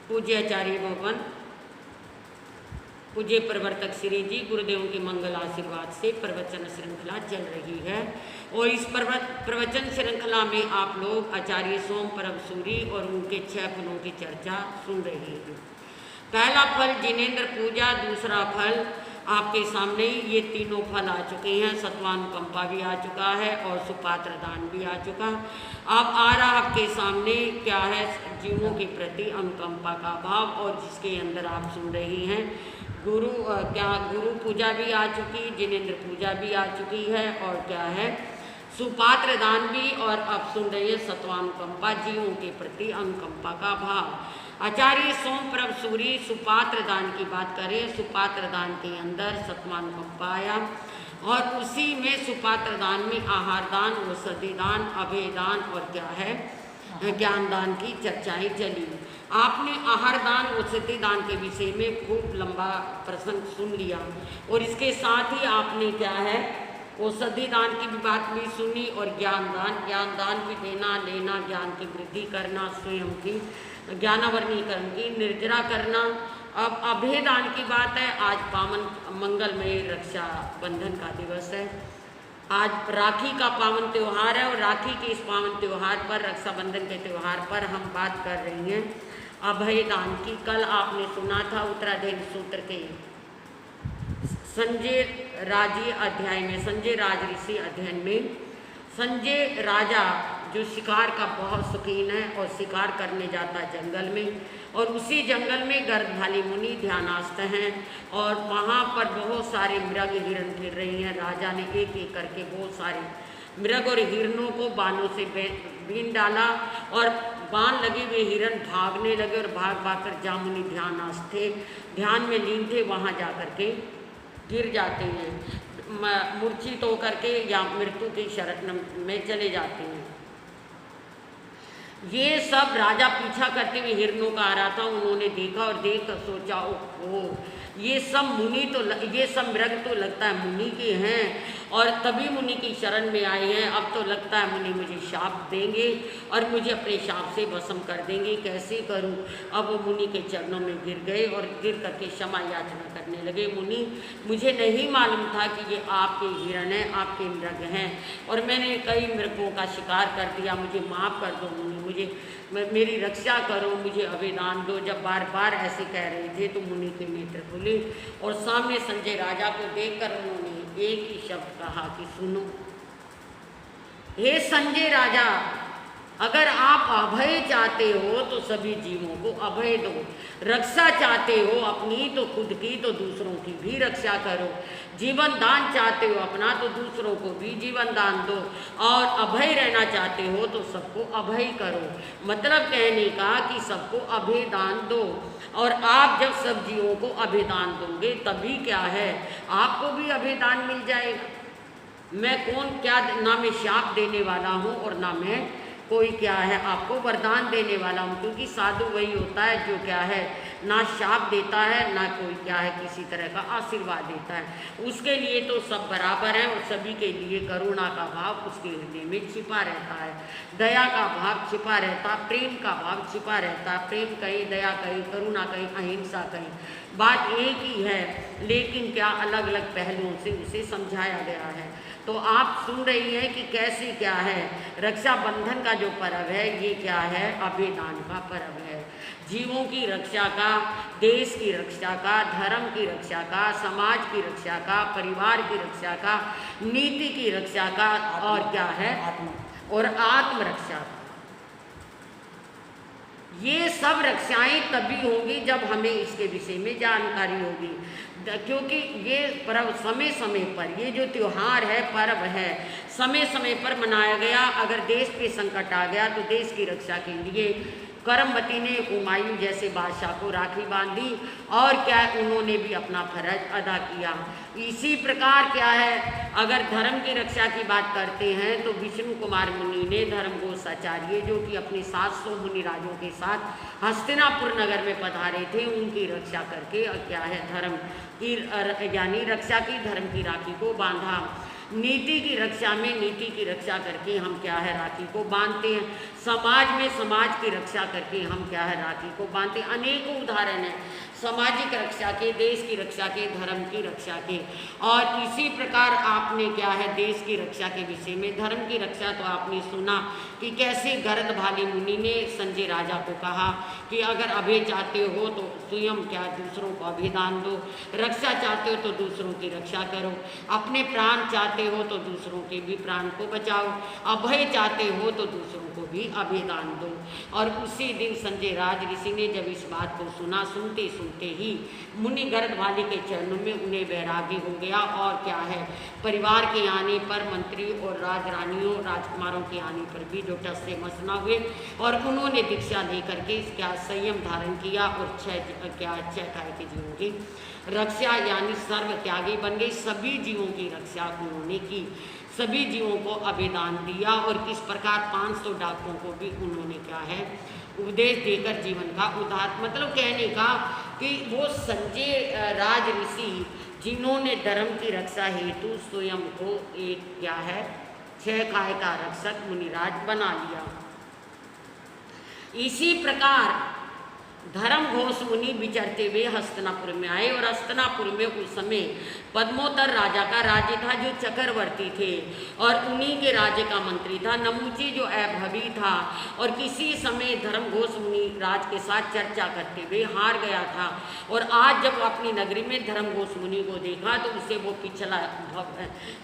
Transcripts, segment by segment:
पूज्य आचार्य भवन, पूज्य प्रवर्तक श्री जी गुरुदेवों के मंगल आशीर्वाद से प्रवचन श्रृंखला चल रही है। और इस प्रवचन श्रृंखला में आप लोग आचार्य सोम परम सूरी और उनके 6 फलों की चर्चा सुन रहे हैं। पहला फल जिनेंद्र पूजा, दूसरा फल आपके सामने ये तीनों फल आ चुके हैं। सत्वानुकंपा भी आ चुका है और सुपात्र दान भी आ चुका। अब आ रहा आपके सामने क्या है, जीवों के प्रति अनुकंपा का भाव, और जिसके अंदर आप सुन रही हैं गुरु पूजा भी आ चुकी, जिनेंद्र पूजा भी आ चुकी है, और क्या है सुपात्र दान भी, और अब सुन रही है सत्वानुकंपा, जीवों के प्रति अनुकंपा का भाव। आचार्य सोम प्रभ सूरी सुपात्र दान की बात करें, सुपात्र दान के अंदर सत्वानुकंपा आया, और उसी में सुपात्र दान में आहार दान, औषधि दान, अभय दान और क्या है ज्ञान दान की चर्चाएं चली। आपने आहार दान, औषधि दान के विषय में खूब लंबा प्रसंग सुन लिया, और इसके साथ ही आपने क्या है औषधि दान की भी बात भी सुनी, और ज्ञान दान भी देना लेना, ज्ञान की वृद्धि करना, स्वयं की ज्ञानावरणीकरण की निर्जरा करना। अब अभय दान की बात है। आज पावन मंगलमय रक्षा बंधन का दिवस है, आज राखी का पावन त्यौहार है, और राखी के इस पावन त्यौहार पर, रक्षाबंधन के त्यौहार पर हम बात कर रही हैं अभय दान की। कल आपने सुना था उत्तराधीन सूत्र के संजय राजी अध्याय में, संजय राज ऋषि अध्ययन में, संजय राजा जो शिकार का बहुत शौकीन है और शिकार करने जाता है जंगल में, और उसी जंगल में गर्दभाली मुनि ध्यानास्थ हैं, और वहाँ पर बहुत सारे मृग हिरण फिर रही हैं। राजा ने एक एक करके बहुत सारे मृग और हिरणों को बाणों से बीन डाला, और बाण लगे हुए हिरण भागने लगे, और भाग भाग कर जहाँ मुनि ध्यानास्थ थे, ध्यान में लीन थे, वहाँ जा कर के गिर जाते हैं, मूर्छित होकर के या मृत्यु की शरण में चले जाते हैं। ये सब राजा पीछा करते हुए हिरणों का आ रहा था, उन्होंने देखा और देख कर सोचा ओह ये सब मुनि तो, ये सब मृग तो लगता है मुनि के हैं, और तभी मुनि की शरण में आए हैं। अब तो लगता है मुनि मुझे शाप देंगे और मुझे अपने शाप से भस्म कर देंगे, कैसे करूं। अब वो मुनि के चरणों में गिर गए और गिर करके क्षमा याचना करने लगे। मुनि, मुझे नहीं मालूम था कि ये आपके हिरण हैं, आपके मृग हैं, और मैंने कई मृगों का शिकार कर दिया, मुझे माफ़ कर दो मुनि, मुझे मेरी रक्षा करो, मुझे अभिदान दो। जब बार बार ऐसे कह रहे थे तो मुनि के नेत्र खुले, और सामने संजय राजा को देखकर उन्होंने एक ही शब्द कहा कि सुनो, हे संजय राजा, अगर आप अभय चाहते हो तो सभी जीवों को अभय दो, रक्षा चाहते हो अपनी तो खुद की तो दूसरों की भी रक्षा करो, जीवन दान चाहते हो अपना तो दूसरों को भी जीवन दान दो, और अभय रहना चाहते हो तो सबको अभय करो। मतलब कहने का कि सबको अभय दान दो, और आप जब सब जीवों को अभय दान दोगे तभी क्या है आपको भी अभय दान मिल जाएगा। मैं कौन, क्या ना मैं शाप देने वाला हूँ और ना मैं कोई क्या है आपको वरदान देने वाला हूँ, क्योंकि साधु वही होता है जो क्या है ना शाप देता है ना कोई क्या है किसी तरह का आशीर्वाद देता है। उसके लिए तो सब बराबर हैं, और सभी के लिए करुणा का भाव उसके हृदय में छिपा रहता है, दया का भाव छिपा रहता है, प्रेम का भाव छिपा रहता है। प्रेम कहीं, दया कहीं, करुणा कहीं, अहिंसा कहीं, बात एक ही है, लेकिन क्या अलग अलग पहलुओं से उसे समझाया गया है। तो आप सुन रही हैं कि कैसे क्या है रक्षाबंधन का जो पर्व है, ये क्या है अभिदान का पर्व है। जीवों की रक्षा का, देश की रक्षा का, धर्म की रक्षा का, समाज की रक्षा का, परिवार की रक्षा का, नीति की रक्षा का, और क्या है और आत्मरक्षा का। ये सब रक्षाएं तभी होंगी जब हमें इसके विषय में जानकारी होगी, क्योंकि ये पर्व समय समय पर, ये जो त्यौहार है पर्व है समय समय पर मनाया गया। अगर देश पे संकट आ गया तो देश की रक्षा के लिए करमवती ने हुमायूं जैसे बादशाह को राखी बांधी, और क्या उन्होंने भी अपना फर्ज अदा किया। इसी प्रकार क्या है अगर धर्म की रक्षा की बात करते हैं तो विष्णु कुमार मुनि ने धर्मघोष आचार्य जो कि अपने 700 मुनिराजों के साथ हस्तिनापुर नगर में पधारे थे, उनकी रक्षा करके और क्या है धर्म की यानी रक्षा की, धर्म की राखी को बांधा। नीति की रक्षा में नीति की रक्षा करके हम क्या है राखी को बांधते हैं, समाज में समाज की रक्षा करके हम क्या है राखी को बांधते हैं। अनेकों उदाहरण हैं सामाजिक रक्षा के, देश की रक्षा के, धर्म की रक्षा के। और इसी प्रकार आपने क्या है देश की रक्षा के विषय में, धर्म की रक्षा तो आपने सुना कि कैसे गरदभाली मुनि ने संजय राजा को कहा कि अगर अभय चाहते हो तो स्वयं क्या दूसरों को अभिदान दो, रक्षा चाहते हो तो दूसरों की रक्षा करो, अपने प्राण चाहते हो तो दूसरों के भी प्राण को बचाओ, अभय चाहते हो तो दूसरों को भी अभिदान दो। और उसी दिन संजय राज ऋषि ने जब इस बात को सुना, सुनते सुनते ही मुनि गरदभाली के चरणों में उन्हें वैराग्य हो गया। और क्या है परिवार के आने पर, मंत्री और राजरानियों राजकुमारों के आने पर भी जो टस से मस न हुए और उन्होंने दीक्षा लेकर के क्या संयम धारण किया और छह काय के जीवों की रक्षा यानी सर्व त्यागी बन गए। सभी जीवों की रक्षा उन्होंने की, सभी जीवों को अभिदान दिया। और किस प्रकार 500 डाकुओं को भी उन्होंने क्या है उपदेश देकर जीवन का उद्धार, मतलब कहने का कि वो संजय राज ऋषि जिन्होंने धर्म की रक्षा हेतु स्वयं को एक क्या है 6 काय का रक्षक मुनिराज बना लिया। इसी प्रकार धर्म घोष मुनि विचरते हुए हस्तिनापुर में आए और हस्तिनापुर में उस समय पद्मोत्तर राजा का राज्य था जो चक्रवर्ती थे और उन्हीं के राज्य का मंत्री था नमूची जो अभवी था। और किसी समय धर्म घोष मुनि राज के साथ चर्चा करते हुए हार गया था और आज जब अपनी नगरी में धर्म घोष मुनि को देखा तो उसे वो पिछला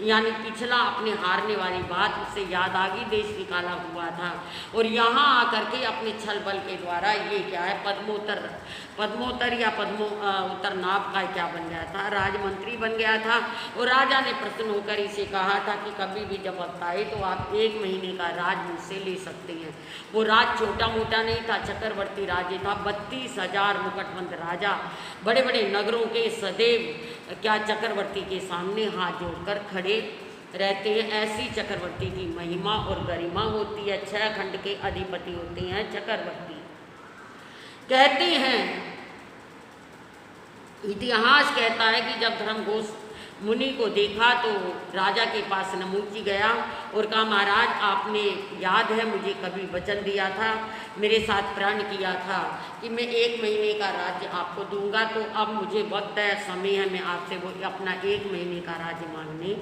यानी पिछला अपने हारने वाली बात उसे याद आ गई, देश निकाला हुआ था और यहाँ आकर के अपने छल बल के द्वारा ये क्या है पद्मोत्तर या उत्तर नाभ का क्या बन गया था, राजमंत्री बन गया था। और राजा ने प्रसन्न होकर इसे कहा था कि कभी भी जब वक्त आए तो आप 1 महीने का राज मुझसे ले सकते हैं। वो राज छोटा मोटा नहीं था, चक्रवर्ती राज्य था। 32,000 मुकुटबंद राजा बड़े बड़े नगरों के सदैव क्या चक्रवर्ती के सामने हाथ जोड़कर खड़े रहते हैं। ऐसी चक्रवर्ती की महिमा और गरिमा होती है। 6 खंड के अधिपति होते हैं चक्रवर्ती। कहते हैं इतिहास कहता है कि जब धर्मघोष मुनि को देखा तो राजा के पास नमूची गया और कहा महाराज आपने याद है मुझे कभी वचन दिया था, मेरे साथ प्रण किया था कि मैं 1 महीने का राज्य आपको दूंगा, तो अब मुझे वक्त है, समय है, मैं आपसे वो अपना 1 महीने का राज्य मांगने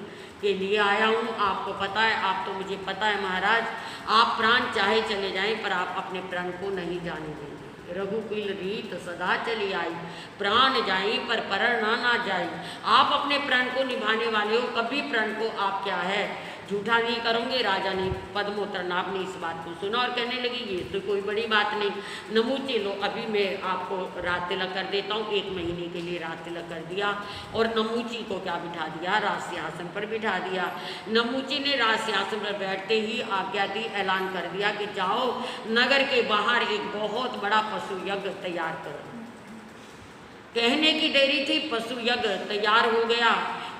के लिए आया हूँ। आपको पता है, आप तो मुझे पता है महाराज, आप प्राण चाहे चले जाएं पर आप अपने प्राण को नहीं जाने देंगे। रघुकुल रीत सदा चली आई, प्राण जाई पर परण ना जाई। आप अपने प्राण को निभाने वाले हो, कभी प्राण को आप क्या है झूठा नहीं करोगे। राजा ने पद्मोत्तर नाभ ने इस बात को सुना और कहने लगी ये तो कोई बड़ी बात नहीं, नमूचे लो, अभी मैं आपको रात तिलक कर देता हूँ। 1 महीने के लिए रात तिलक कर दिया और नमूची को क्या बिठा दिया, राज सिंहासन पर बिठा दिया। नमूची ने राज सिंहासन पर बैठते ही आज्ञा दी, ऐलान कर दिया कि जाओ नगर के बाहर एक बहुत बड़ा पशु यज्ञ तैयार करो। कहने की देरी थी, पशु यज्ञ तैयार हो गया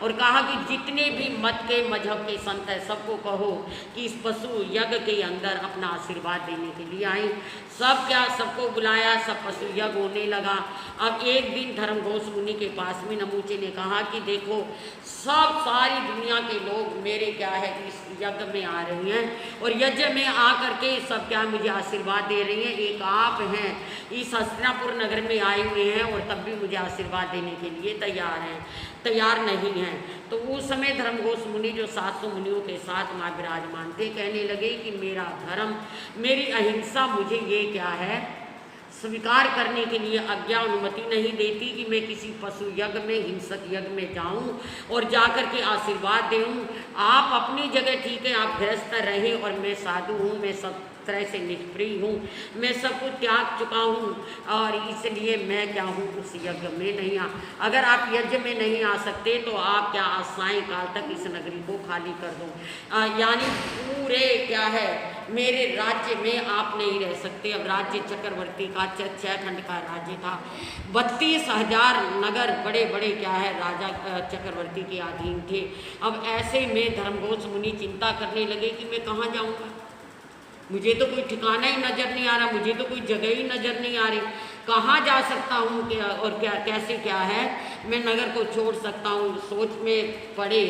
और कहा कि जितने भी मत के मजहब के संत हैं सबको कहो कि इस पशु यज्ञ के अंदर अपना आशीर्वाद देने के लिए आए। सब क्या सबको बुलाया, सब पशु यज्ञ होने लगा। अब एक दिन धर्मघोष मुनि के पास में नमूचे ने कहा कि देखो सब सारी दुनिया के लोग मेरे क्या है इस यज्ञ में आ रहे हैं और यज्ञ में आ करके सब क्या मुझे आशीर्वाद दे रही हैं। एक आप हैं इस हस्तिनापुर नगर में आए हुए हैं और तब भी मुझे आशीर्वाद देने के लिए तैयार नहीं हैं। तो उस समय धर्मघोष मुनि जो 700 मुनियों के साथ वहाँ विराजमान थे कहने लगे कि मेरा धर्म, मेरी अहिंसा मुझे ये क्या है स्वीकार करने के लिए आज्ञा अनुमति नहीं देती कि मैं किसी पशु यज्ञ में, हिंसक यज्ञ में जाऊं और जाकर के आशीर्वाद दूं। आप अपनी जगह ठीक है, आप गृहस्थ रहें और मैं साधु हूँ, मैं सब तरह से निष्प्रिय हूँ, मैं सब कुछ त्याग चुका हूँ और इसलिए मैं क्या हूँ उस यज्ञ में नहीं अगर आप यज्ञ में नहीं आ सकते तो आप क्या आज सायंकाल तक इस नगरी को खाली कर दो। यानी पूरे क्या है मेरे राज्य में आप नहीं रह सकते। अब राज्य चक्रवर्ती का 6 खंड का राज्य था, 32,000 नगर बड़े बड़े क्या है राजा चक्रवर्ती के अधीन थे। अब ऐसे में धर्मघोष मुनि चिंता करने लगे कि मैं कहाँ जाऊँगा, मुझे तो कोई ठिकाना ही नज़र नहीं आ रहा, मुझे तो कोई जगह ही नज़र नहीं आ रही, कहाँ जा सकता हूँ क्या और क्या कैसे क्या है, मैं नगर को छोड़ सकता हूँ। सोच में पड़े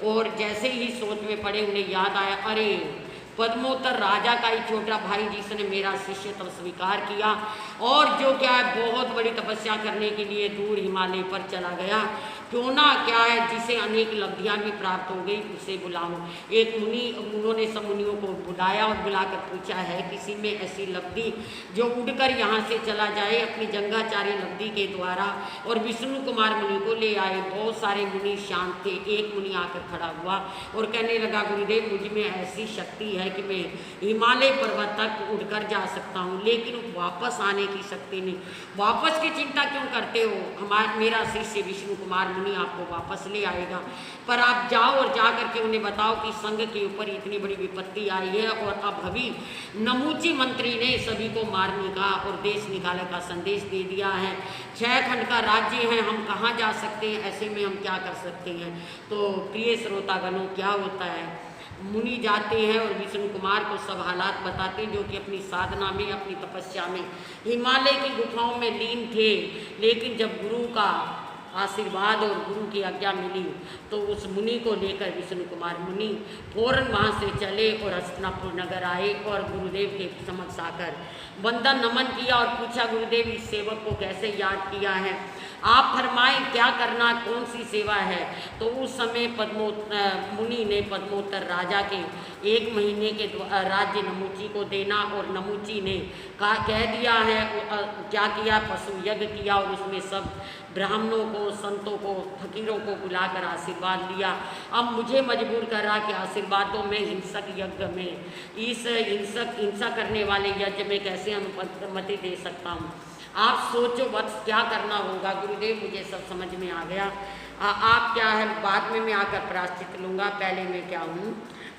और जैसे ही सोच में पड़े उन्हें याद आया, अरे पद्मोत्तर राजा का ही छोटा भाई जिसने मेरा शिष्य तब स्वीकार किया और जो क्या है बहुत बड़ी तपस्या करने के लिए दूर हिमालय पर चला गया, क्यों ना क्या है जिसे अनेक लब्धियां भी प्राप्त हो गई उसे बुलाऊं। एक मुनि, उन्होंने सब मुनियों को बुलाया और बुलाकर पूछा है किसी में ऐसी लब्धि जो उड़कर यहाँ से चला जाए अपनी जंगाचारी लब्धि के द्वारा, और विष्णु कुमार मुनि को ले आए। बहुत सारे मुनि शांत थे। एक मुनि आकर खड़ा हुआ और कहने लगा, गुरुदेव मुझ में ऐसी शक्ति है कि मैं हिमालय पर्वत तक उड़कर जा सकता हूँ, लेकिन वापस आने की शक्ति नहीं। वापस की चिंता क्यों करते हो, मेरा शिष्य विष्णु कुमार मुनि आपको वापस ले आएगा, पर आप जाओ और जा करके उन्हें बताओ कि संघ के ऊपर इतनी बड़ी विपत्ति आई है और अब अभी नमूची मंत्री ने सभी को मारने का और देश निकालने का संदेश दे दिया है। 6 खंड का राज्य है, हम कहाँ जा सकते हैं, ऐसे में हम क्या कर सकते हैं। तो प्रिय श्रोतागणों, क्या होता है, मुनि जाते हैं और विष्णु कुमार को सब हालात बताते हैं, जो कि अपनी साधना में, अपनी तपस्या में हिमालय की गुफाओं में लीन थे। लेकिन जब गुरु का आशीर्वाद और गुरु की आज्ञा मिली तो उस मुनि को लेकर विष्णु कुमार मुनि फौरन वहाँ से चले और हस्तिनापुर नगर आए और गुरुदेव के समक्ष आकर वंदन नमन किया और पूछा, गुरुदेव इस सेवक को कैसे याद किया है, आप फरमाएं क्या करना, कौन सी सेवा है। तो उस समय मुनि ने पद्मोत्तर राजा के 1 महीने के राज्य नमूची को देना और नमूची ने कह दिया है, क्या किया, पशु यज्ञ किया और उसमें सब ब्राह्मणों को, संतों को, फकीरों को बुलाकर आशीर्वाद लिया। अब मुझे मजबूर कर रहा कि आशीर्वादों में हिंसक यज्ञ में, इस हिंसा करने वाले यज्ञ में कैसे अनुमति दे सकता हूँ। आप सोचो वत्स क्या करना होगा। गुरुदेव मुझे सब समझ में आ गया, आप क्या है, बाद में मैं आकर प्रायश्चित लूँगा, पहले मैं क्या हूँ,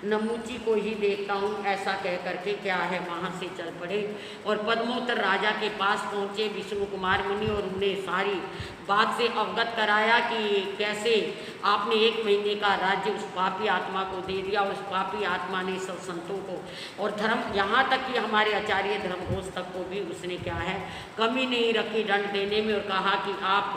नमूची को ही देखता हूँ, ऐसा कह करके क्या है वहाँ से चल पड़े और पद्मोत्तर राजा के पास पहुँचे विष्णु कुमार मुनि और उन्हें सारी बात से अवगत कराया कि कैसे आपने 1 महीने का राज्य उस पापी आत्मा को दे दिया। उस पापी आत्मा ने सब संतों को और धर्म, यहाँ तक कि हमारे आचार्य धर्मघोष तक को भी उसने क्या है कमी नहीं रखी दंड देने में, और कहा कि आप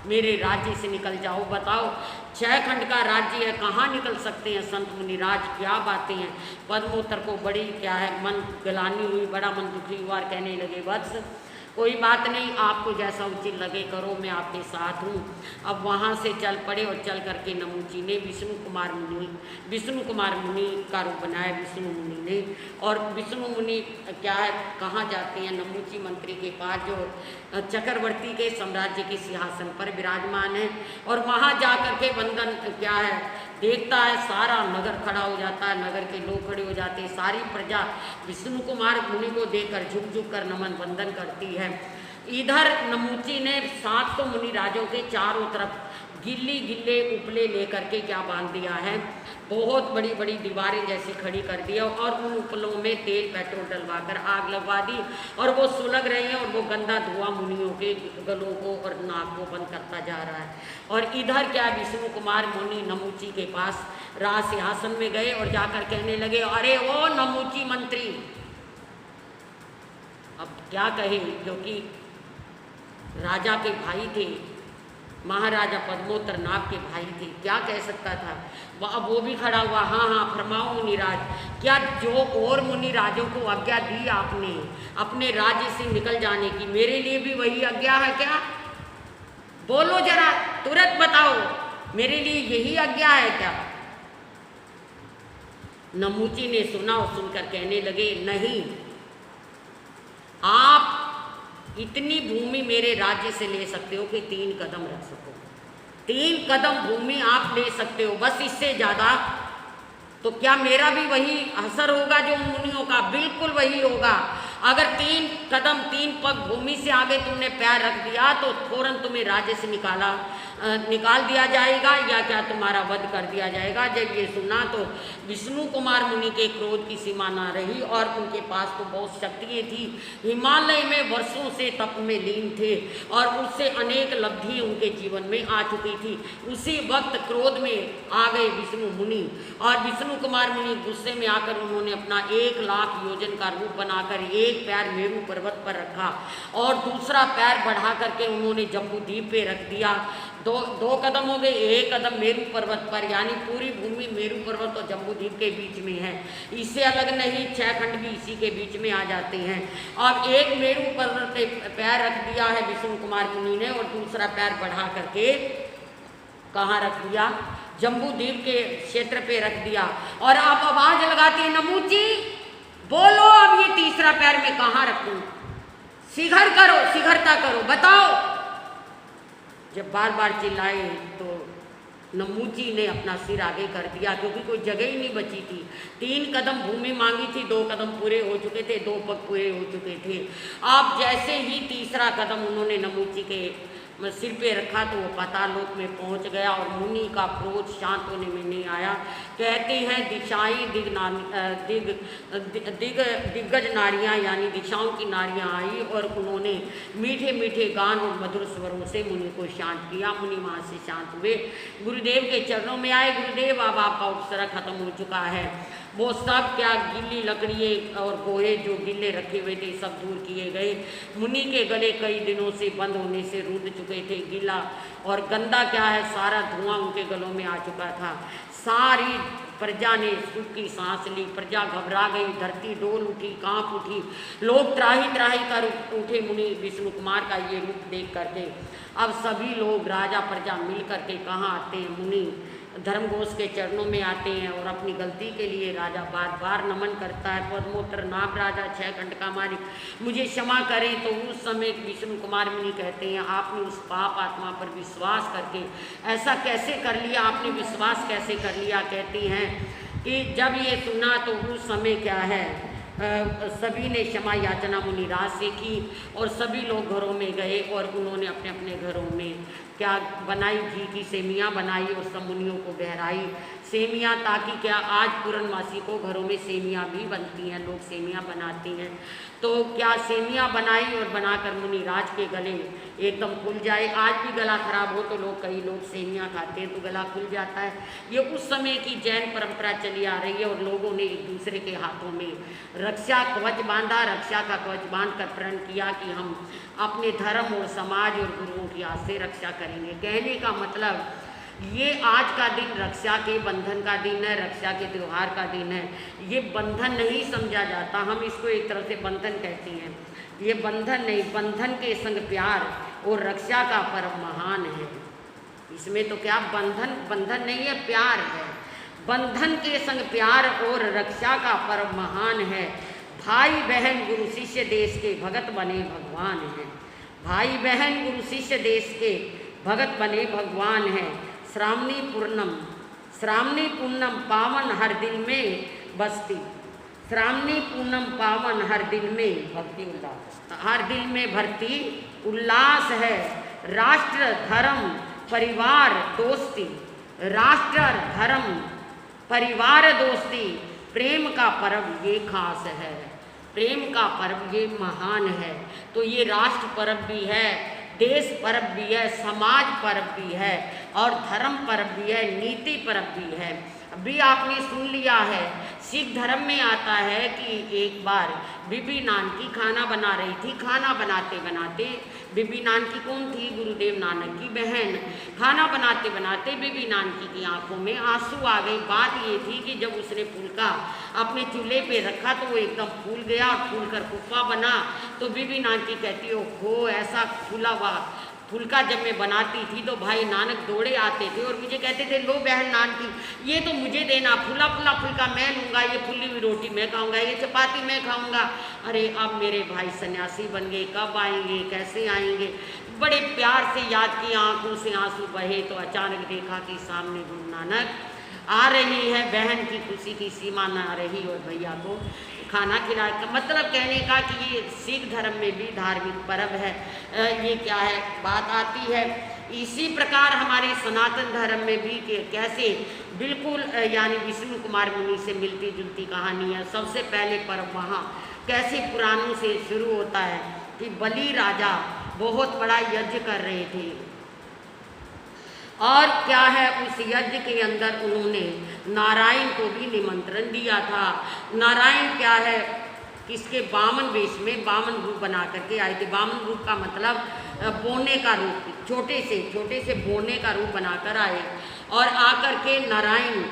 मेरे राज्य से निकल जाओ। बताओ 6 खंड का राज्य है, कहाँ निकल सकते हैं संत मुनिराज, क्या बातें हैं। पद्मोत्तर को बड़ी क्या है मन गलानी हुई, बड़ा मन दुखी हुआ और कहने लगे, वत्स कोई बात नहीं, आपको जैसा उचित लगे करो, मैं आपके साथ हूँ। अब वहाँ से चल पड़े और चल करके नमूची ने विष्णु कुमार मुनि का रूप बनाया विष्णु मुनि ने। और विष्णु मुनि क्या है कहाँ जाते हैं, नमूची मंत्री के पास जो चक्रवर्ती के साम्राज्य के सिंहासन पर विराजमान है, और वहाँ जा करके वंदन क्या है देखता है, सारा नगर खड़ा हो जाता है, नगर के लोग खड़े हो जाते हैं, सारी प्रजा विष्णु कुमार मुनि को देखकर झुक झुक कर नमन वंदन करती है। इधर नमूची ने 700 मुनि राजों के चारों तरफ गिल्ले उपले लेकर के क्या बांध दिया है, बहुत बड़ी बड़ी दीवारें जैसी खड़ी कर दिया और उन उपलों में तेल पेट्रोल डलवाकर आग लगवा दी और वो सुलग रही हैं और वो गंदा धुआं मुनियों के गलों को और नाक को बंद करता जा रहा है। और इधर क्या विष्णु कुमार मुनि नमूची के पास राज सिंहासन में गए और जाकर कहने लगे, अरे ओ नमूची मंत्री, अब क्या कहे, क्योंकि राजा के भाई थे, महाराजा पद्मोत्तर नाग के भाई थे, क्या कह सकता था। अब वो भी खड़ा हुआ, हाँ फरमाओ मुनिराज, क्या जो और मुनिराजों को आज्ञा दी आपने अपने राज्य से निकल जाने की, मेरे लिए भी वही आज्ञा है क्या? बोलो जरा, तुरंत बताओ, मेरे लिए यही आज्ञा है क्या? नमूची ने सुना और सुनकर कहने लगे, नहीं, आप इतनी भूमि मेरे राज्य से ले सकते हो कि 3 कदम रख सको, 3 कदम भूमि आप ले सकते हो, बस इससे ज़्यादा तो क्या मेरा भी वही असर होगा जो मुनियों का? बिल्कुल वही होगा। अगर 3 कदम 3 पग भूमि से आगे तुमने पैर रख दिया तो फौरन तुम्हें राज्य से निकाल दिया जाएगा या क्या तुम्हारा वध कर दिया जाएगा। जब ये सुना तो विष्णु कुमार मुनि के क्रोध की सीमा ना रही और उनके पास तो बहुत शक्तियाँ थी, हिमालय में वर्षों से तप में लीन थे और उससे अनेक लब्धियाँ उनके जीवन में आ चुकी थी। उसी वक्त क्रोध में आ गए विष्णु मुनि और विष्णु कुमार मुनि गुस्से में आकर उन्होंने अपना 1 लाख योजन का रूप बनाकर एक पैर मेरू पर्वत पर रखा और दूसरा पैर बढ़ा करके उन्होंने जम्बूद्वीप पे रख दिया। दो कदम हो गए, एक कदम मेरू पर्वत पर, यानी पूरी भूमि मेरू पर्वत और जम्बूद्वीप के बीच में है। इससे अलग नहीं, 6 खंड भी इसी के बीच में आ जाते हैं। अब एक मेरू पर्वत पे पैर रख दिया है विष्णु कुमार मुनि ने और दूसरा पैर बढ़ा करके कहाँ रख दिया? जम्बूद्वीप के क्षेत्र पे रख दिया। और आप आवाज लगाते हैं, नमूची बोलो अब ये तीसरा पैर मैं कहाँ रखूं? शिखर करो, शिखरता करो, बताओ। जब बार बार चिल्लाए तो नमूची ने अपना सिर आगे कर दिया, क्योंकि कोई जगह ही नहीं बची थी। 3 कदम भूमि मांगी थी, 2 कदम पूरे हो चुके थे, 2 पग पूरे हो चुके थे। अब जैसे ही तीसरा कदम उन्होंने नमूची के सिर पे रखा तो वो पाताल लोक में पहुंच गया और मुनि का क्रोध शांत होने में नहीं आया। कहते हैं दिशाएं दिग्गज नारियां यानी दिशाओं की नारियां आई और उन्होंने मीठे मीठे गान और मधुर स्वरों से मुनि को शांत किया। मुनि वहाँ से शांत हुए, गुरुदेव के चरणों में आए। गुरुदेव अब आपका उपसरा खत्म हो चुका है। वो सब क्या गिल्ली लकड़िए और गोहे जो गिल्ले रखे हुए थे सब दूर किए गए। मुनि के गले कई दिनों से बंद होने से रूंध चुके थे, गीला और गंदा क्या है सारा धुआं उनके गलों में आ चुका था। सारी प्रजा ने सुख की सांस ली, प्रजा घबरा गई, धरती डोल उठी, कांप उठी, लोग त्राही त्राही कर उठे मुनि विष्णु कुमार का ये रूप देख करके। अब सभी लोग राजा प्रजा मिल करके कहाँ आते हैं? मुनि धर्मघोष के चरणों में आते हैं और अपनी गलती के लिए राजा बार बार नमन करता है। पद्मोत्तर नाम राजा 6 खंड का मालिक, मुझे क्षमा करें। तो उस समय विष्णु कुमार मुनि कहते हैं, आपने उस पाप आत्मा पर विश्वास करके ऐसा कैसे कर लिया? आपने विश्वास कैसे कर लिया? कहती हैं कि जब ये सुना तो उस समय क्या है सभी ने क्षमा याचना मुनिराज से की और सभी लोग घरों में गए और उन्होंने अपने अपने घरों में क्या बनाई, घी की सेमियाँ बनाई और सब मुनियों को बहराई सेमियाँ, ताकि क्या आज पूर्णमासी को घरों में सेमियाँ भी बनती हैं, लोग सेमियाँ बनाती हैं। तो क्या सेमियाँ बनाई और बनाकर मुनिराज के गले एकदम खुल जाए। आज भी गला खराब हो तो लोग कई लोग सेमियाँ खाते हैं तो गला खुल जाता है। ये उस समय की जैन परंपरा चली आ रही है और लोगों ने एक दूसरे के हाथों में रक्षा कवच बांधा, रक्षा का कवच बांध कर प्रण किया कि हम अपने धर्म और समाज और गुरुओं की आज से रक्षा करेंगे। कहने का मतलब ये आज का दिन रक्षा के बंधन का दिन है, रक्षा के त्यौहार का दिन है। ये बंधन नहीं समझा जाता, हम इसको एक तरह से बंधन कहते हैं। ये बंधन नहीं, बंधन के संग प्यार और रक्षा का पर्व महान है। इसमें तो क्या बंधन नहीं है, प्यार है। बंधन के संग प्यार और रक्षा का पर्व महान है। भाई बहन गुरु शिष्य देश के भगत बने भगवान हैं। भाई बहन गुरु शिष्य देश के भगत बने भगवान हैं। श्रावणी पूनम पावन हर दिन में बसती, श्रावणी पूनम पावन हर दिन में भक्ति उल्लास, हर दिन में भक्ति उल्लास है। राष्ट्र धर्म परिवार दोस्ती, राष्ट्र धर्म परिवार दोस्ती, प्रेम का पर्व ये खास है, प्रेम का पर्व ये महान है। तो ये राष्ट्र पर्व भी है, देश पर्व भी है, समाज पर्व भी है और धर्म पर्व भी है, नीति पर्व भी है। अभी आपने सुन लिया है, सिख धर्म में आता है कि एक बार बीबी नानकी खाना बना रही थी। खाना बनाते बनाते बीबी नानकी कौन थी? गुरुदेव नानक की बहन। खाना बनाते बनाते बीबी नानकी की आंखों में आंसू आ गए। बात ये थी कि जब उसने फुलका अपने चूल्हे पे रखा तो वो एकदम फूल गया और फूल कर कुप्पा बना। तो बीबी नानकी कहती हो ऐसा फूला हुआ फुलका जब मैं बनाती थी तो भाई नानक दौड़े आते थे और मुझे कहते थे, लो बहन नानकी ये तो मुझे देना, फुला फुला फुलका मैं लूँगा, ये फुली हुई रोटी मैं खाऊंगा, ये चपाती मैं खाऊंगा। अरे अब मेरे भाई सन्यासी बन गए, कब आएंगे, कैसे आएंगे? बड़े प्यार से याद किया, आंखों से आंसू बहे तो अचानक देखा कि सामने गुरु नानक आ रही है। बहन की खुशी की सीमा ना रही और भैया को खाना खिलाया। का मतलब कहने का कि ये सिख धर्म में भी धार्मिक पर्व है। ये क्या है बात आती है। इसी प्रकार हमारे सनातन धर्म में भी कैसे बिल्कुल यानी विष्णु कुमार मुनि से मिलती जुलती कहानी है। सबसे पहले पर्व वहाँ कैसे पुराणों से शुरू होता है कि बलि राजा बहुत बड़ा यज्ञ कर रहे थे और क्या है उस यज्ञ के अंदर उन्होंने नारायण को भी निमंत्रण दिया था। नारायण क्या है किसके बामन वेश में बामन रूप बना करके आए थे। बामन रूप का मतलब बोने का रूप, छोटे से बोने का रूप बनाकर आए और आकर के नारायण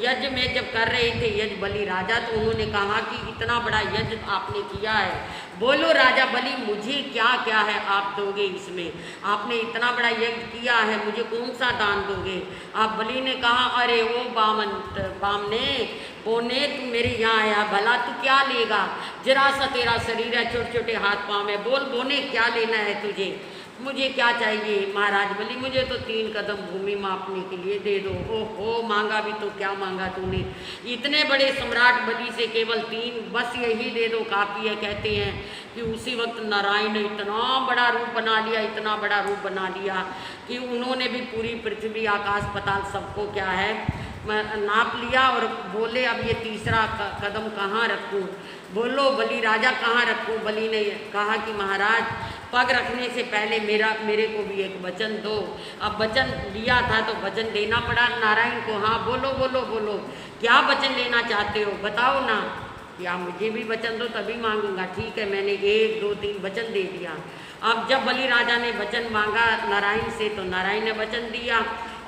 यज्ञ में जब कर रहे थे यज्ञ बलि राजा, तो उन्होंने कहा कि इतना बड़ा यज्ञ आपने किया है, बोलो राजा बलि मुझे क्या क्या है आप दोगे इसमें, आपने इतना बड़ा यज्ञ किया है मुझे कौन सा दान दोगे। आप बलि ने कहा अरे वो बामने बोने तू मेरे यहाँ आया, भला तू क्या लेगा, जरा सा तेरा शरीर है, छोटे छोटे हाथ पाँव में, बोल बोने क्या लेना है तुझे, मुझे क्या चाहिए महाराज बलि, मुझे तो 3 कदम भूमि मापने के लिए दे दो। ओहो मांगा भी तो क्या मांगा तूने, इतने बड़े सम्राट बलि से केवल 3, बस यही दे दो काफ़ी है। कहते हैं कि उसी वक्त नारायण ने इतना बड़ा रूप बना लिया, इतना बड़ा रूप बना लिया कि उन्होंने भी पूरी पृथ्वी आकाश पताल सबको क्या है नाप लिया और बोले अब ये तीसरा कदम कहाँ रखूँ, बोलो बलि राजा कहाँ रखूँ। बलि ने कहा कि महाराज पग रखने से पहले मेरे को भी एक वचन दो। अब वचन लिया था तो वचन देना पड़ा नारायण को। हाँ बोलो बोलो बोलो, क्या वचन लेना चाहते हो बताओ ना, या मुझे भी वचन दो तभी मांगूंगा। ठीक है, मैंने 1 2 3 वचन दे दिया। अब जब बलि राजा ने वचन मांगा नारायण से तो नारायण ने वचन दिया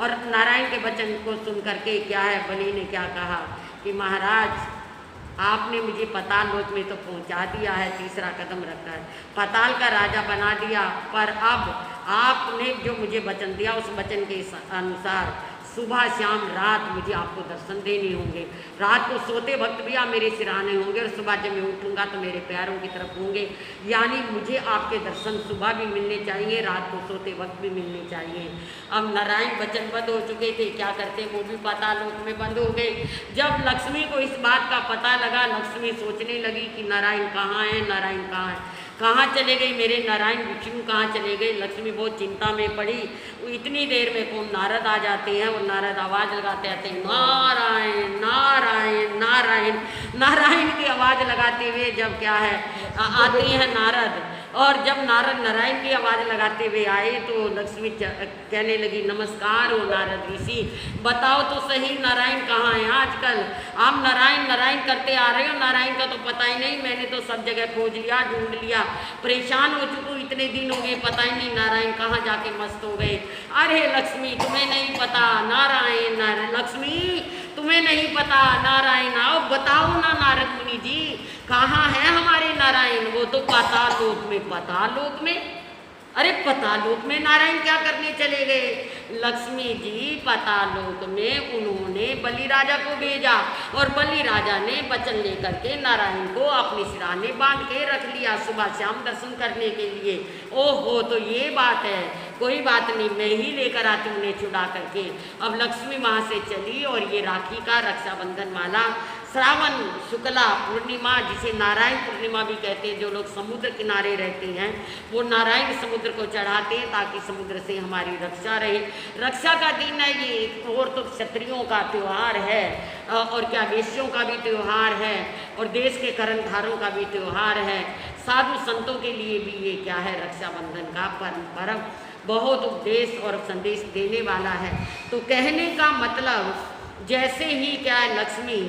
और नारायण के वचन को सुन करके क्या है बलि ने क्या कहा कि महाराज आपने मुझे पाताल लोक में तो पहुंचा दिया है, तीसरा कदम रखा है, पाताल का राजा बना दिया, पर अब आपने जो मुझे वचन दिया उस वचन के अनुसार सुबह शाम रात मुझे आपको दर्शन देने होंगे। रात को सोते वक्त भी आप मेरे सिराने होंगे और सुबह जब मैं उठूँगा तो मेरे पैरों की तरफ होंगे, यानी मुझे आपके दर्शन सुबह भी मिलने चाहिए, रात को सोते वक्त भी मिलने चाहिए। अब नारायण वचनबद्ध हो चुके थे, क्या करते वो भी पाताल लोक में बंद हो गए। जब लक्ष्मी को इस बात का पता लगा, लक्ष्मी सोचने लगी कि नारायण कहाँ है, नारायण कहाँ है, कहाँ चले गए मेरे नारायण, विष्णु कहाँ चले गए। लक्ष्मी बहुत चिंता में पड़ी। इतनी देर में कौन नारद आ जाते हैं और नारद आवाज़ लगाते आते हैं नारायण नारायण नारायण। नारायण की आवाज़ लगाते हुए जब क्या है आते हैं नारद, और जब नारद नारायण की आवाज़ लगाते हुए आए तो लक्ष्मी कहने लगी नमस्कार हो नारद ऋषि, बताओ तो सही नारायण कहाँ है। आजकल आप नारायण नारायण करते आ रहे हो, नारायण का तो पता ही नहीं, मैंने तो सब जगह खोज लिया ढूंढ लिया, परेशान हो चुकी हूँ, इतने दिन हो गए पता ही नहीं नारायण कहाँ जाके मस्त हो गए। अरे लक्ष्मी तुम्हें नहीं पता नारायण, नारायण लक्ष्मी तुम्हें नहीं पता नारायण, आओ बताओ ना नारद मुनि जी कहाँ है हमारे नारायण। वो तो पाताल लोक में, पाताल लोक में, अरे पाताल लोक में नारायण क्या करने चले गए। लक्ष्मी जी पाताल लोक में उन्होंने बलि राजा को भेजा और बलि राजा ने वचन लेकर के नारायण को अपने सिराने बांध के रख लिया सुबह शाम दर्शन करने के लिए। ओहो तो ये बात है, कोई बात नहीं, मैं ही लेकर आती उन्हें छुड़ा करके। अब लक्ष्मी वहाँ से चली और ये राखी का रक्षाबंधन वाला श्रावण शुक्ला पूर्णिमा, जिसे नारायण पूर्णिमा भी कहते हैं, जो लोग समुद्र किनारे रहते हैं वो नारायण समुद्र को चढ़ाते हैं ताकि समुद्र से हमारी रक्षा रहे। रक्षा का दिन है ये, और तो क्षत्रियों का त्यौहार है और क्या वेश्यों का भी त्यौहार है और देश के कर्णधारों का भी त्यौहार है, साधु संतों के लिए भी ये क्या है रक्षाबंधन का पर्व बहुत उपदेश और संदेश देने वाला है। तो कहने का मतलब जैसे ही क्या है लक्ष्मी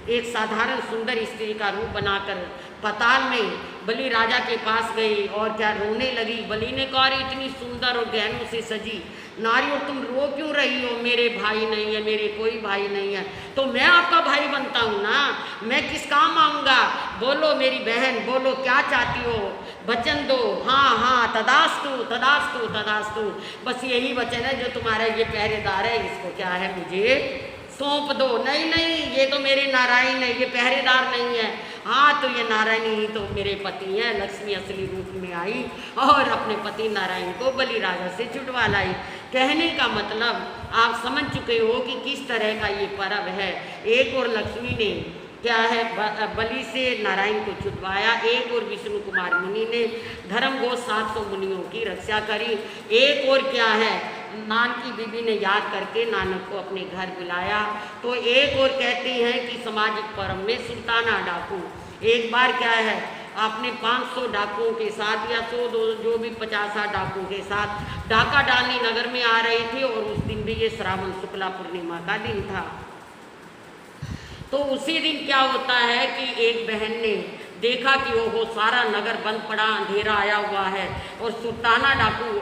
एक साधारण सुंदर स्त्री का रूप बनाकर पाताल में बलि राजा के पास गई और क्या रोने लगी। बलि ने कहा इतनी सुंदर और गहनों से सजी नारी और तुम रो क्यों रही हो, मेरे भाई नहीं है, मेरे कोई भाई नहीं है, तो मैं आपका भाई बनता हूँ ना, मैं किस काम आऊँगा। बोलो मेरी बहन, बोलो क्या चाहती हो, वचन दो। हाँ हाँ तदास्तु तदास्तु तदास्तु, बस यही वचन है जो तुम्हारा ये पहरेदार है इसको क्या है मुझे सौंप दो। नहीं नहीं ये तो मेरे नारायण है, ये पहरेदार नहीं है। हाँ तो ये नारायण ही तो मेरे पति हैं। लक्ष्मी असली रूप में आई और अपने पति नारायण को बलि राजा से छुड़वा लाई। कहने का मतलब आप समझ चुके हो कि किस तरह का ये पर्व है। एक और लक्ष्मी ने क्या है बलि से नारायण को छुड़वाया, एक और विष्णु कुमार मुनि ने धर्म गो 700 मुनियों की रक्षा करी, एक और क्या है नानक की बीबी ने याद करके नानक को अपने घर बुलाया। तो एक और कहते हैं कि सामाजिक पर्व में सुल्ताना डाकू एक बार क्या है आपने 500 डाकुओं के साथ या 100 जो भी 50 डाकुओं के साथ डाका डालने नगर में आ रहे थे और उस दिन भी ये श्रावण शुक्ला पूर्णिमा का दिन था। तो उसी दिन क्या होता है कि एक बहन ने देखा कि वो सारा नगर बंद पड़ा, अंधेरा आया हुआ है और सुल्ताना डाकू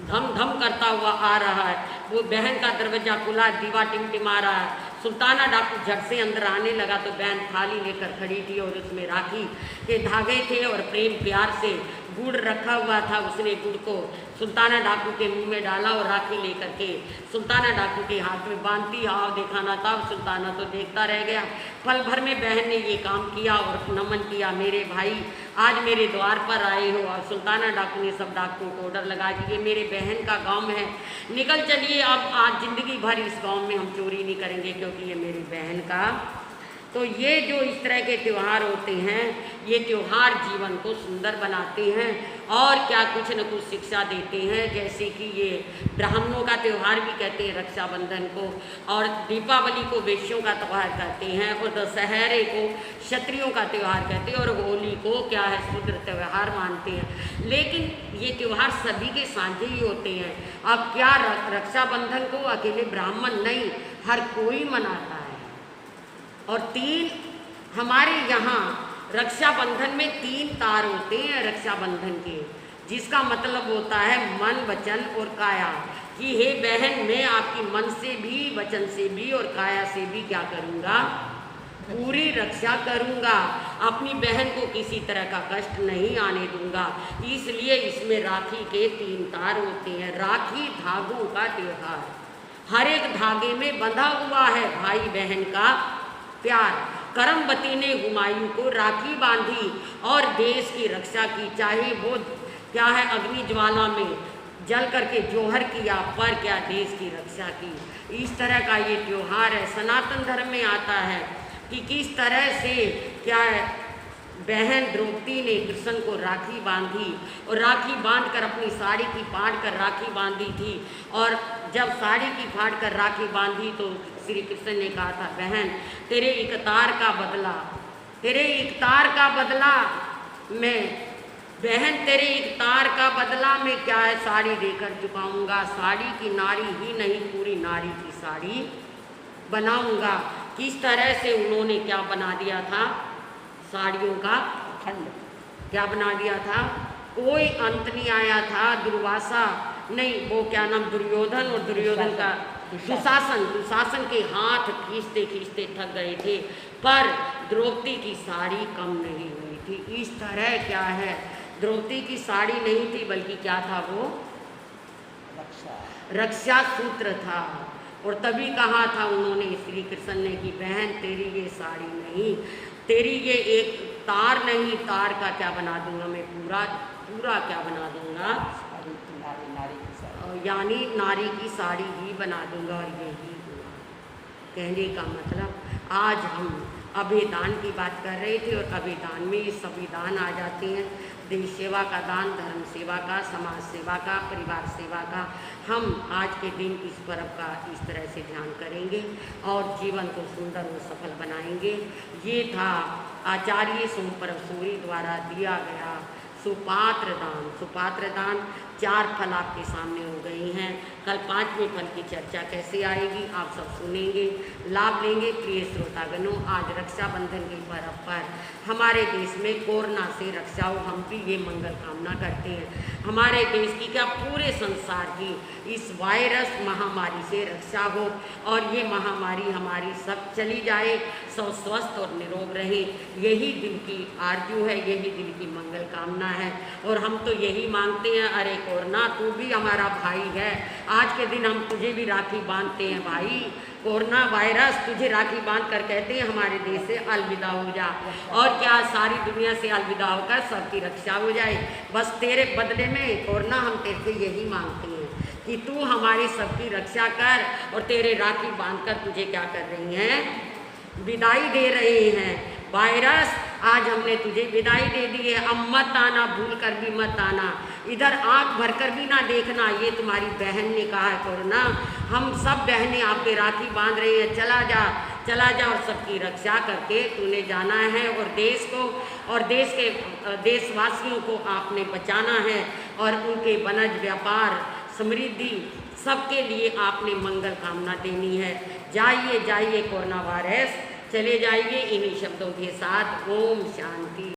धम धम करता हुआ आ रहा है। वो बहन का दरवाजा खुला, दीवा टिमटिमा रहा है। सुल्ताना डाकू झट से अंदर आने लगा तो बहन थाली लेकर खड़ी थी और उसमें राखी के धागे थे और प्रेम प्यार से गुड़ रखा हुआ था। उसने गुड़ को सुल्ताना डाकू के मुंह में डाला और राखी लेकर के सुल्ताना डाकू के हाथ में बांधती, आओ दिखाना था। सुल्ताना तो देखता रह गया। पल भर में बहन ने ये काम किया और नमन किया, मेरे भाई आज मेरे द्वार पर आए हो। और सुल्ताना डाकू ने सब डाकुओं को ऑर्डर लगा कि ये मेरे बहन का गांव है, निकल चलिए, अब आज ज़िंदगी भर इस गांव में हम चोरी नहीं करेंगे क्योंकि ये मेरी बहन का। तो ये जो इस तरह के त्यौहार होते हैं, ये त्यौहार जीवन को सुंदर बनाते हैं और क्या कुछ न कुछ शिक्षा देते हैं। जैसे कि ये ब्राह्मणों का त्यौहार भी कहते हैं रक्षाबंधन को, और दीपावली को वैश्यों का त्यौहार कहते हैं, और दशहरे को क्षत्रियों का त्यौहार कहते हैं, और होली को क्या है शूद्र त्यौहार मानते हैं। लेकिन ये त्यौहार सभी के साझे ही होते हैं। अब क्या रक्षाबंधन को अकेले ब्राह्मण नहीं, हर कोई मनाता है। और तीन हमारे यहाँ रक्षाबंधन में 3 तार होते हैं रक्षाबंधन के, जिसका मतलब होता है मन, वचन और काया। कि हे बहन, मैं आपकी मन से भी, वचन से भी और काया से भी क्या करूँगा, पूरी रक्षा करूँगा। अपनी बहन को किसी तरह का कष्ट नहीं आने दूंगा। इसलिए इसमें राखी के 3 तार होते हैं। राखी धागों का त्यौहार, हर एक धागे में बंधा हुआ है भाई बहन का प्यार। करमवती ने हुमायूं को राखी बांधी और देश की रक्षा की, चाहे वो क्या है अग्नि ज्वाला में जल करके जोहर किया, पर क्या देश की रक्षा की। इस तरह का ये त्यौहार है। सनातन धर्म में आता है कि किस तरह से क्या है बहन द्रौपदी ने कृष्ण को राखी बांधी और राखी बांधकर अपनी साड़ी की फाड़ कर राखी बांधी थी। और जब साड़ी की फाड़ कर राखी बांधी तो श्री कृष्ण ने कहा था, बहन तेरे इकतार का बदला, तेरे इकतार का बदला मैं, बहन तेरे इकतार का बदला मैं क्या है साड़ी देकर चुकाऊंगा। साड़ी की नारी ही नहीं, पूरी नारी की साड़ी बनाऊंगा। किस तरह से उन्होंने क्या बना दिया था, साड़ियों का खंड क्या बना दिया था। कोई अंत नहीं आया था। दुर्वासा नहीं, वो क्या नाम, दुर्योधन, और दुर्योधन का दुशासन के हाथ खींचते खींचते थक गए थे, पर द्रौपदी की साड़ी कम नहीं हुई थी। इस तरह क्या है, द्रौपदी की साड़ी नहीं थी बल्कि क्या था, वो रक्षा सूत्र था। और तभी कहा था उन्होंने, श्री कृष्ण ने, कि बहन तेरी ये साड़ी नहीं, तेरी ये एक तार नहीं, तार का क्या बना दूंगा मैं, पूरा पूरा क्या बना दूंगा, यानी नारी की साड़ी ही बना दूंगा। और यही हुआ। कहने का मतलब आज हम अभिदान की बात कर रहे थे और अभिदान में ये सभी दान आ जाते हैं। देश सेवा का दान, धर्म सेवा का, समाज सेवा का, परिवार सेवा का। हम आज के दिन इस पर्व का इस तरह से ध्यान करेंगे और जीवन को सुंदर और सफल बनाएंगे। ये था आचार्य सोमप्रभ सूरी द्वारा दिया गया सुपात्र दान। सुपात्र दान 4 फल आपके सामने हो गए हैं। कल 5वें फल की चर्चा कैसे आएगी आप सब सुनेंगे, लाभ लेंगे। प्रिय श्रोतागणों, आज रक्षाबंधन के पर्व पर हमारे देश में कोरोना से रक्षा हो, हम भी ये मंगल कामना करते हैं। हमारे देश की क्या पूरे संसार की इस वायरस महामारी से रक्षा हो और ये महामारी हमारी सब चली जाए, सब स्वस्थ और निरोग रहे। यही दिल की आरजू है, यही दिल की मंगल कामना है। और हम तो यही मांगते हैं, अरे कोरोना तू भी हमारा भाई है। आज के दिन हम तुझे भी राखी बांधते हैं भाई। कोरोना वायरस तुझे राखी बांध कर कहते हैं हमारे देश से अलविदा हो जा, और क्या सारी दुनिया से अलविदा होकर सबकी रक्षा हो जाए। बस तेरे बदले में कोरोना हम तेरे से यही मांगते हैं कि तू हमारी सबकी रक्षा कर। और तेरे राखी बांधकर तुझे क्या कर रही हैं, विदाई दे रहे हैं। वायरस आज हमने तुझे विदाई दे दी है, अब मत आना, भूल कर भी मत आना, इधर आंख भरकर भी ना देखना। ये तुम्हारी बहन ने कहा है कोरोना, हम सब बहनें आपके राखी बांध रही हैं। चला जा, चला जा और सबकी रक्षा करके तूने जाना है। और देश को और देश के देशवासियों को आपने बचाना है और उनके वनज व्यापार समृद्धि सबके लिए आपने मंगल कामना देनी है। जाइए जाइए कोरोना वायरस, चले जाइए इन्हीं शब्दों के साथ। ओम शांति।